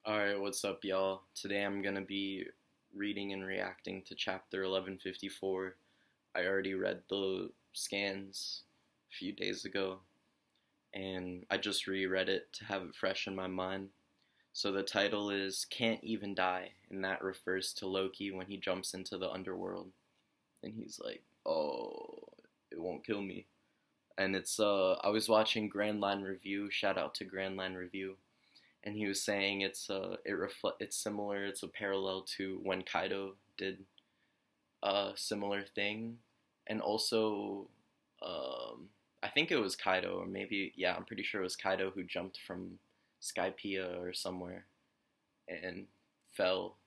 Alright, what's up, y'all? Today I'm gonna be reading and reacting to chapter 1154. I already read the scans a few days ago, and I just reread it to have it fresh in my mind. So the title is Can't Even Die, and that refers to Loki when he jumps into the underworld. And he's like, oh, it won't kill me. And I was watching Grand Line Review, shout out to Grand Line Review, and he was saying it's similar, it's a parallel to when Kaido did a similar thing, and also I think it was Kaido, or maybe, yeah, I'm pretty sure it was Kaido who jumped from Skypiea or somewhere and fell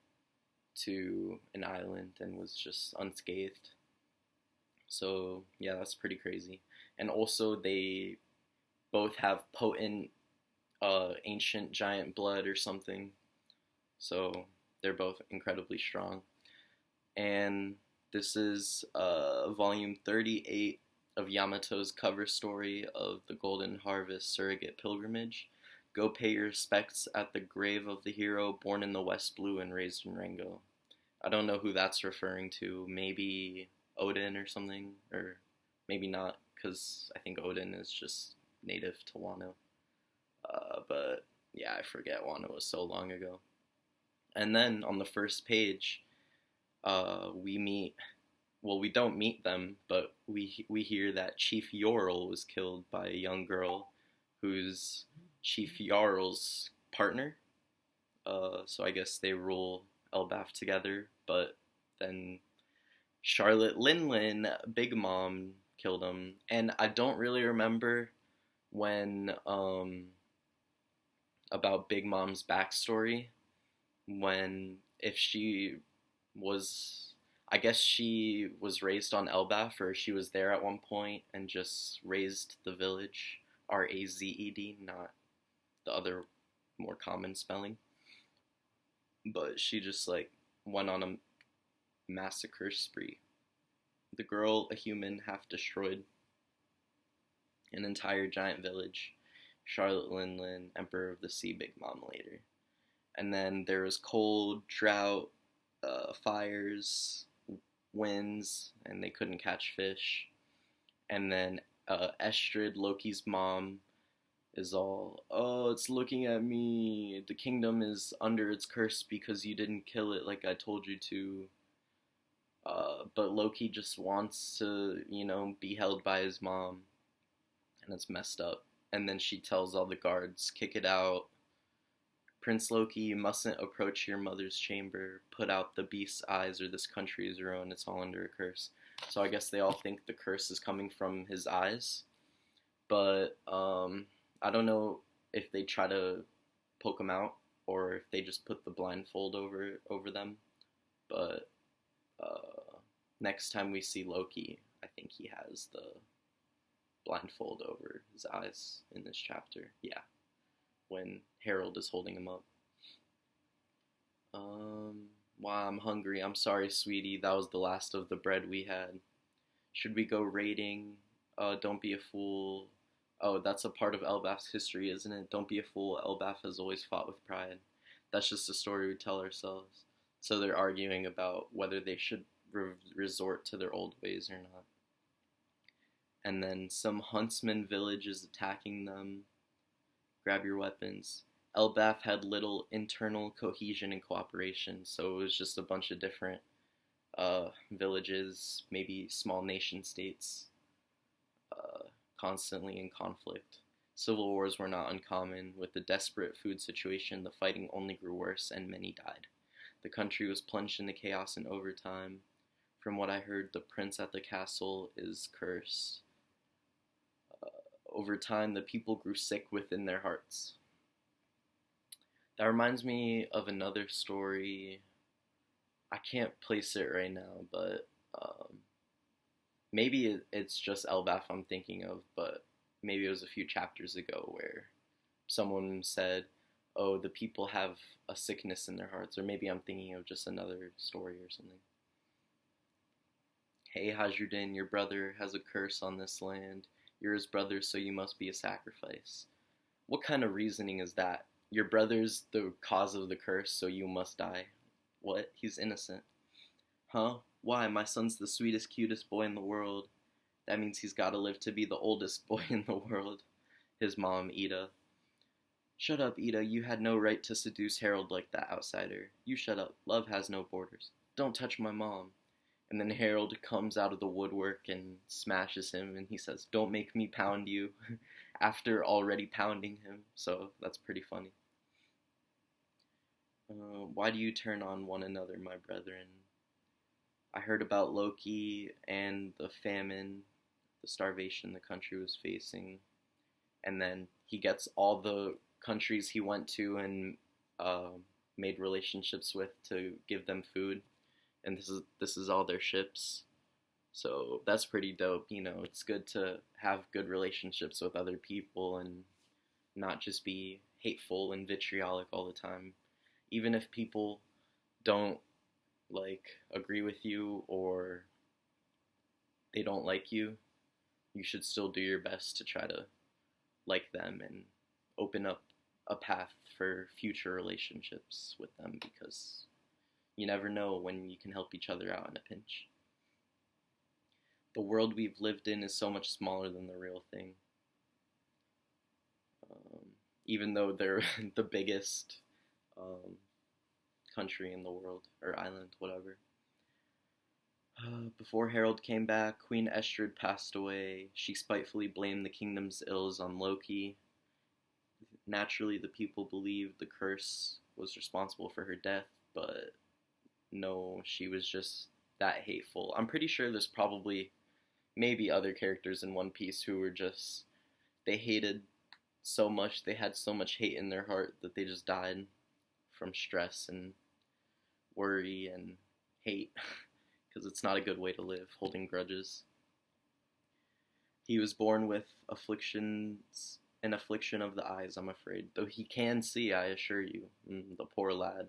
to an island and was just unscathed. So yeah, that's pretty crazy. And also they both have potent ancient giant blood or something. So they're both incredibly strong. And this is volume 38 of Yamato's cover story of the Golden Harvest Surrogate Pilgrimage. Go pay your respects at the grave of the hero born in the West Blue and raised in Rango. I don't know who that's referring to. Maybe Odin or something, or maybe not, because I think Odin is just native to Wano. But yeah, I forget. Wano was so long ago. And then on the first page, we meet. Well, we don't meet them, but we hear that Chief Yorl was killed by a young girl, who's Chief Jarl's partner. So I guess they rule Elbaf together. But then Charlotte Linlin, Big Mom, killed him, and I don't really remember when about Big Mom's backstory, when if she was, I guess she was raised on Elbaf, or she was there at one point and just raised the village, Razed, not the other more common spelling, but she just like went on a massacre spree. The girl, a human, half destroyed an entire giant village. Charlotte Linlin, Emperor of the Sea, Big Mom later. And then there was cold, drought, fires, winds, and they couldn't catch fish. And then Estrid, Loki's mom, is all, oh, it's looking at me. The kingdom is under its curse because you didn't kill it like I told you to. But Loki just wants to, be held by his mom, and it's messed up. And then she tells all the guards, kick it out. Prince Loki, you mustn't approach your mother's chamber. Put out the beast's eyes, or this country is ruined. It's all under a curse. So I guess they all think the curse is coming from his eyes. But I don't know if they try to poke him out, or if they just put the blindfold over them. But next time we see Loki, I think he has the blindfold over his eyes in this chapter. Yeah, when Harold is holding him up. Wow, I'm hungry. I'm sorry, sweetie. That was the last of the bread we had. Should we go raiding? Don't be a fool. Oh, that's a part of Elbaf's history, isn't it? Don't be a fool. Elbaf has always fought with pride. That's just a story we tell ourselves. So they're arguing about whether they should resort to their old ways or not. And then some huntsman village is attacking them. Grab your weapons. Elbaf had little internal cohesion and cooperation, so it was just a bunch of different villages, maybe small nation states, constantly in conflict. Civil wars were not uncommon. With the desperate food situation, the fighting only grew worse and many died. The country was plunged into chaos and overtime. From what I heard, the prince at the castle is cursed. Over time, the people grew sick within their hearts. That reminds me of another story. I can't place it right now, but maybe it's just Elbaf I'm thinking of, but maybe it was a few chapters ago where someone said, oh, the people have a sickness in their hearts, or maybe I'm thinking of just another story or something. Hey, Hajrudin, your brother has a curse on this land. You're his brother, so you must be a sacrifice. What kind of reasoning is that? Your brother's the cause of the curse, so you must die. What? He's innocent. Huh? Why? My son's the sweetest, cutest boy in the world. That means he's gotta live to be the oldest boy in the world. His mom, Ida. Shut up, Ida. You had no right to seduce Harold like that, outsider. You shut up. Love has no borders. Don't touch my mom. And then Harold comes out of the woodwork and smashes him, and he says, "Don't make me pound you," after already pounding him. So that's pretty funny. Why do you turn on one another, my brethren? I heard about Loki and the famine, the starvation the country was facing, and then he gets all the countries he went to and uh, made relationships with to give them food, and this is all their ships. So that's pretty dope. It's good to have good relationships with other people and not just be hateful and vitriolic all the time. Even if people don't like agree with you or they don't like you, you should still do your best to try to like them and open up a path for future relationships with them, because you never know when you can help each other out in a pinch. The world we've lived in is so much smaller than the real thing. Even though they're the biggest country in the world, or island, whatever. Before Harold came back, Queen Estrid passed away. She spitefully blamed the kingdom's ills on Loki. Naturally, the people believed the curse was responsible for her death, but no, she was just that hateful. I'm pretty sure there's probably maybe other characters in One Piece who were just, they hated so much, they had so much hate in their heart that they just died from stress and worry and hate, because it's not a good way to live, holding grudges. He was born with an affliction of the eyes, I'm afraid, though he can see, I assure you. The poor lad.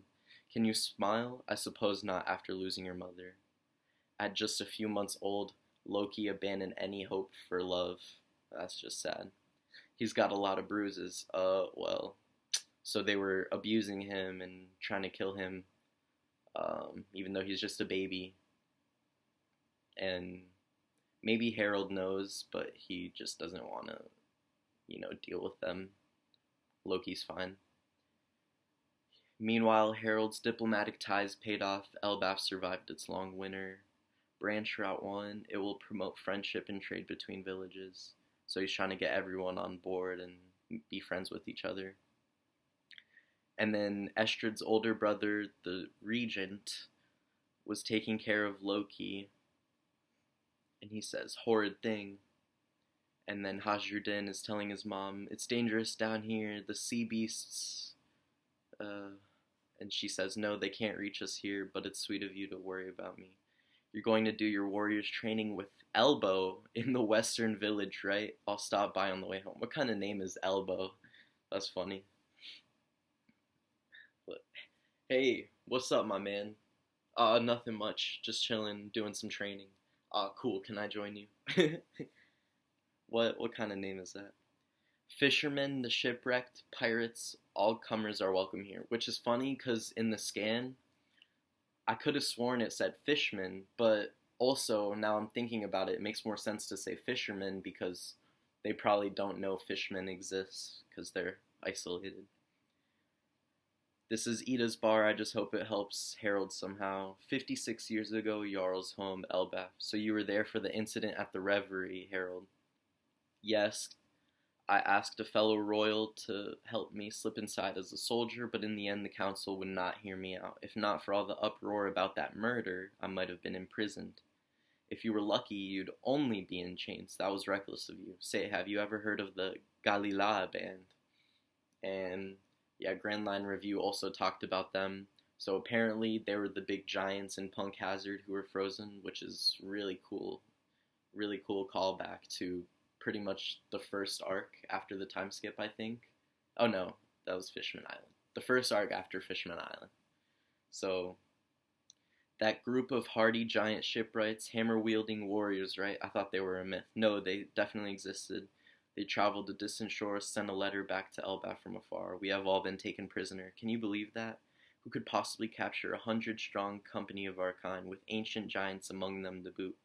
Can you smile? I suppose not, after losing your mother. At just a few months old, Loki abandoned any hope for love. That's just sad. He's got a lot of bruises. Well, so they were abusing him and trying to kill him, even though he's just a baby. And maybe Harold knows, but he just doesn't want to, deal with them. Loki's fine. Meanwhile, Harold's diplomatic ties paid off. Elbaf survived its long winter. Branch Route 1, it will promote friendship and trade between villages. So he's trying to get everyone on board and be friends with each other. And then Estrid's older brother, the regent, was taking care of Loki. And he says, "Horrid thing." And then Hajrudin is telling his mom, "It's dangerous down here, the sea beasts." And she says, "No, they can't reach us here, but it's sweet of you to worry about me. You're going to do your warriors training with Elbow in the western village, right? I'll stop by on the way home." What kind of name is Elbow? That's funny. But, hey, what's up, my man? Nothing much. Just chilling, doing some training. Cool. Can I join you? What kind of name is that? Fishermen, the shipwrecked, pirates, all comers are welcome here. Which is funny, because in the scan, I could have sworn it said fishmen, but also, now I'm thinking about it, it makes more sense to say fishermen, because they probably don't know fishmen exist, because they're isolated. This is Ida's bar, I just hope it helps Harold somehow. 56 years ago, Jarl's home, Elbaf. So you were there for the incident at the Reverie, Harold. Yes, I asked a fellow royal to help me slip inside as a soldier, but in the end the council would not hear me out. If not for all the uproar about that murder, I might have been imprisoned. If you were lucky, you'd only be in chains. That was reckless of you. Say, have you ever heard of the Galilea band? And yeah, Grand Line Review also talked about them. So apparently they were the big giants in Punk Hazard who were frozen, which is really cool. Really cool callback to pretty much the first arc after the time skip, I think. Oh no, that was Fishman Island. The first arc after Fishman Island. So that group of hardy giant shipwrights, hammer-wielding warriors, right? I thought they were a myth. No, they definitely existed. They traveled to distant shores, sent a letter back to Elbaf from afar. We have all been taken prisoner. Can you believe that? Who could possibly capture 100-strong company of our kind, with ancient giants among them to boot?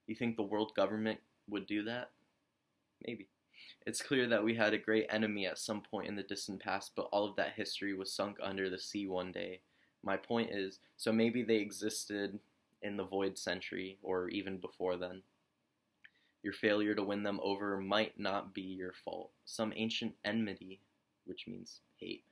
You think the world government would do that? Maybe. It's clear that we had a great enemy at some point in the distant past, but all of that history was sunk under the sea one day. My point is, so maybe they existed in the Void Century, or even before then. Your failure to win them over might not be your fault. Some ancient enmity, which means hate,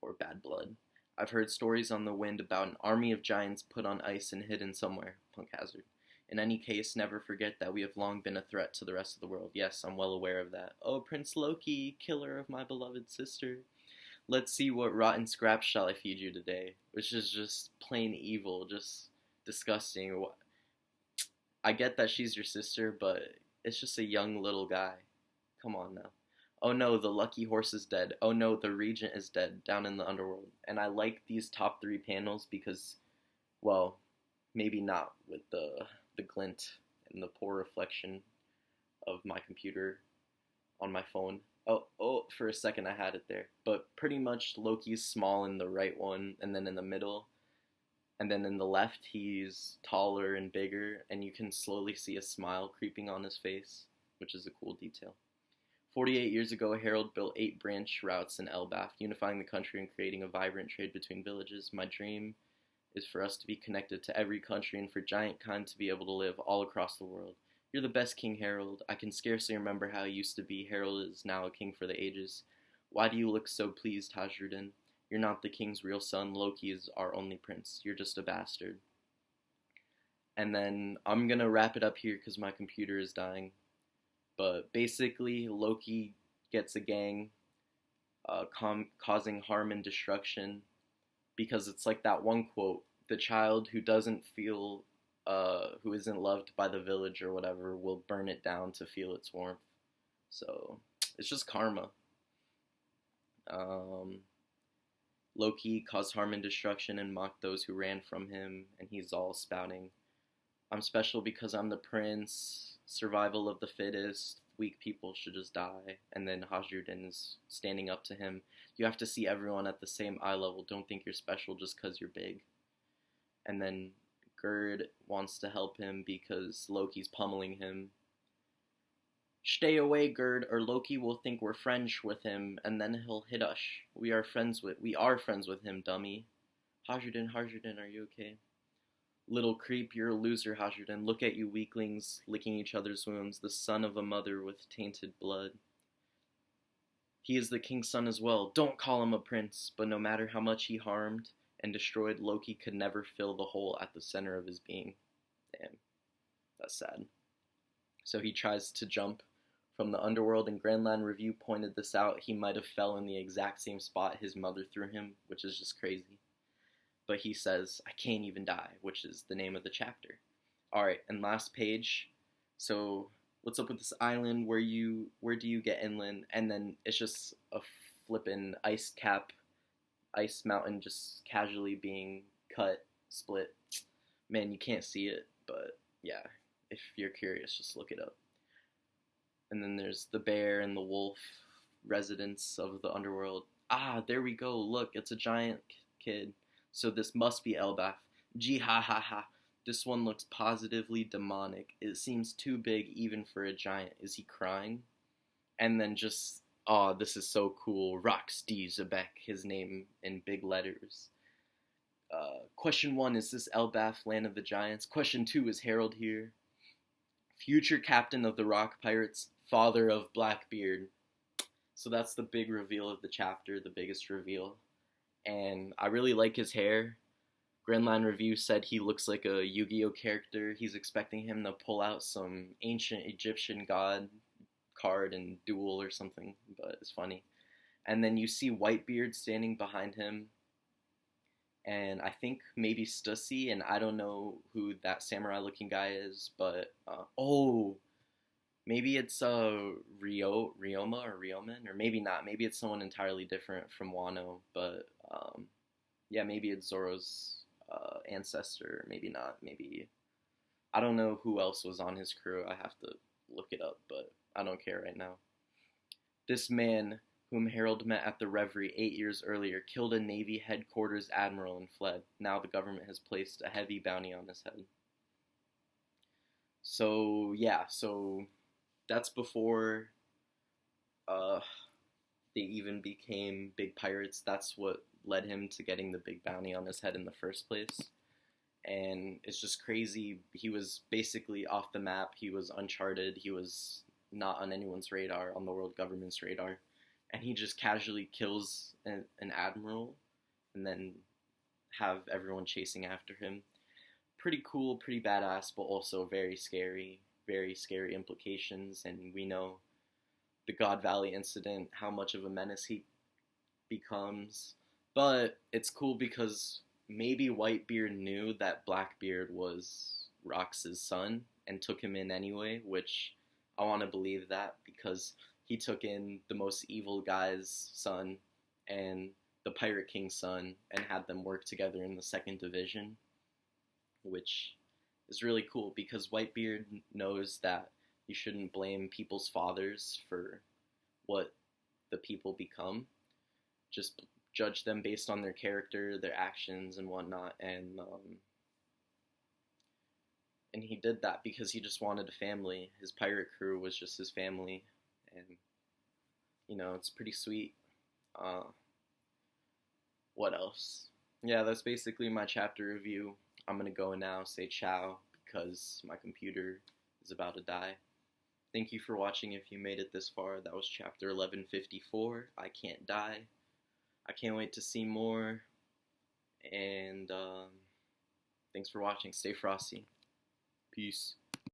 or bad blood. I've heard stories on the wind about an army of giants put on ice and hidden somewhere. Punk hazard. In any case, never forget that we have long been a threat to the rest of the world. Yes, I'm well aware of that. Oh, Prince Loki, killer of my beloved sister. Let's see what rotten scraps shall I feed you today. Which is just plain evil, just disgusting. I get that she's your sister, but it's just a young little guy. Come on now. Oh no, the lucky horse is dead. Oh no, the regent is dead down in the underworld. And I like these top 3 panels because, well, maybe not with the glint and the poor reflection of my computer on my phone. Oh, for a second I had it there. But pretty much Loki's small in the right one, and then in the middle, and then in the left he's taller and bigger, and you can slowly see a smile creeping on his face, which is a cool detail. 48 years ago, Harold built 8 branch routes in Elbaf, unifying the country and creating a vibrant trade between villages. My dream is for us to be connected to every country and for giant kind to be able to live all across the world. You're the best King Harold. I can scarcely remember how he used to be. Harold is now a king for the ages. Why do you look so pleased, Hazardin? You're not the king's real son. Loki is our only prince. You're just a bastard. And then I'm gonna wrap it up here because my computer is dying. But basically, Loki gets a gang causing harm and destruction because it's like that one quote, the child who doesn't feel, who isn't loved by the village or whatever, will burn it down to feel its warmth. So, it's just karma. Loki caused harm and destruction and mocked those who ran from him, and he's all spouting, I'm special because I'm the prince, survival of the fittest, weak people should just die. And then Hazardin is standing up to him. You have to see everyone at the same eye level. Don't think you're special just because you're big. And then Gerd wants to help him because Loki's pummeling him. Stay away, Gerd, or Loki will think we're French with him, and then he'll hit us. We are friends with him, dummy. Hazardin, are you okay? Little creep, you're a loser, Hazardin. Look at you weaklings, licking each other's wounds, the son of a mother with tainted blood. He is the king's son as well. Don't call him a prince, but no matter how much he harmed and destroyed, Loki could never fill the hole at the center of his being. Damn, that's sad. So he tries to jump from the underworld, and Grandland Review pointed this out. He might have fell in the exact same spot his mother threw him, which is just crazy. But he says, I can't even die, which is the name of the chapter. Alright, and last page. So, what's up with this island? Where do you get inland? And then it's just a flippin' ice mountain just casually being cut, split. Man, you can't see it, but yeah, if you're curious, just look it up. And then there's the bear and the wolf, residents of the underworld. Ah, there we go, look, it's a giant kid. So this must be Elbaf. Gee ha ha ha. This one looks positively demonic. It seems too big even for a giant. Is he crying? And then just, oh, this is so cool. Rox D. Zebek, his name in big letters. Question 1, is this Elbaf, land of the giants? Question 2, is Harold here? Future captain of the Rock Pirates, father of Blackbeard. So that's the big reveal of the chapter, the biggest reveal. And I really like his hair. Grandland Review said he looks like a Yu-Gi-Oh character. He's expecting him to pull out some ancient Egyptian god card and duel or something, but it's funny. And then you see Whitebeard standing behind him, and I think maybe Stussy, and I don't know who that samurai-looking guy is, but, maybe it's Ryoma or Ryomen, or maybe not. Maybe it's someone entirely different from Wano, but yeah, maybe it's Zoro's ancestor, maybe not, maybe, I don't know who else was on his crew. I have to look it up, but I don't care right now. This man, whom Harold met at the Reverie 8 years earlier, killed a Navy headquarters admiral and fled. Now the government has placed a heavy bounty on his head. So, yeah, so that's before uh, they even became big pirates. That's what led him to getting the big bounty on his head in the first place. And it's just crazy. He was basically off the map. He was uncharted. He was not on anyone's radar, on the world government's radar. And he just casually kills an admiral and then have everyone chasing after him. Pretty cool, pretty badass, but also very scary implications. And we know the God Valley incident, how much of a menace he becomes. But it's cool because maybe Whitebeard knew that Blackbeard was Rox's son and took him in anyway, which I want to believe that because he took in the most evil guy's son and the Pirate King's son and had them work together in the 2nd Division, which is really cool because Whitebeard knows that you shouldn't blame people's fathers for what the people become. Just judge them based on their character, their actions, and whatnot. And he did that because he just wanted a family. His pirate crew was just his family, and it's pretty sweet. What else? Yeah, that's basically my chapter review. I'm gonna go now, say ciao, because my computer is about to die. Thank you for watching if you made it this far. That was chapter 1154, I Can't Die. I can't wait to see more, and thanks for watching. Stay frosty. Peace.